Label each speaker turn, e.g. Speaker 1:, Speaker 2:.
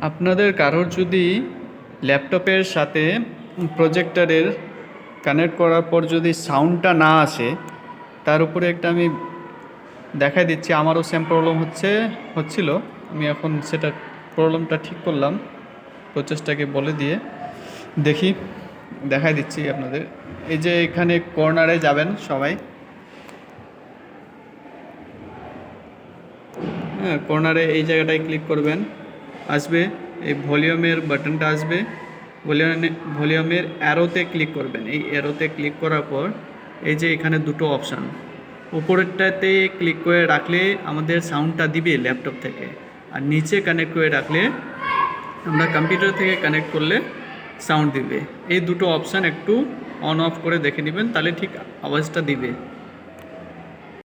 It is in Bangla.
Speaker 1: আপনাদের কারোর যদি ল্যাপটপের সাথে প্রজেক্টরের কানেক্ট করার পর যদি সাউন্ডটা না আসে, তার উপরে একটা আমি দেখাই দিচ্ছি। আমারও সেম প্রবলেম হচ্ছিল। আমি এখন সেটা প্রবলেমটা ঠিক করলাম প্রচেষ্টাকে বলে দিয়ে। দেখি, দেখাই দিচ্ছি আপনাদের। এই যে এখানে কর্নারে যাবেন সবাই, হ্যাঁ, কর্নারে এই জায়গাটায় ক্লিক করবেন, আসবে এই ভলিউমের বাটনটা আসবে। ভলিউমের অ্যারোতে ক্লিক করবেন। এই অ্যারোতে ক্লিক করার পর এই যে এখানে দুটো অপশান, উপরেরটাতে ক্লিক করে রাখলে আমাদের সাউন্ডটা দিবে ল্যাপটপ থেকে, আর নিচে কানেক্ট করে রাখলে আমরা কম্পিউটার থেকে কানেক্ট করলে সাউন্ড দিবে। এই দুটো অপশান একটু অন অফ করে দেখে নেবেন, তাহলে ঠিক আওয়াজটা দিবে।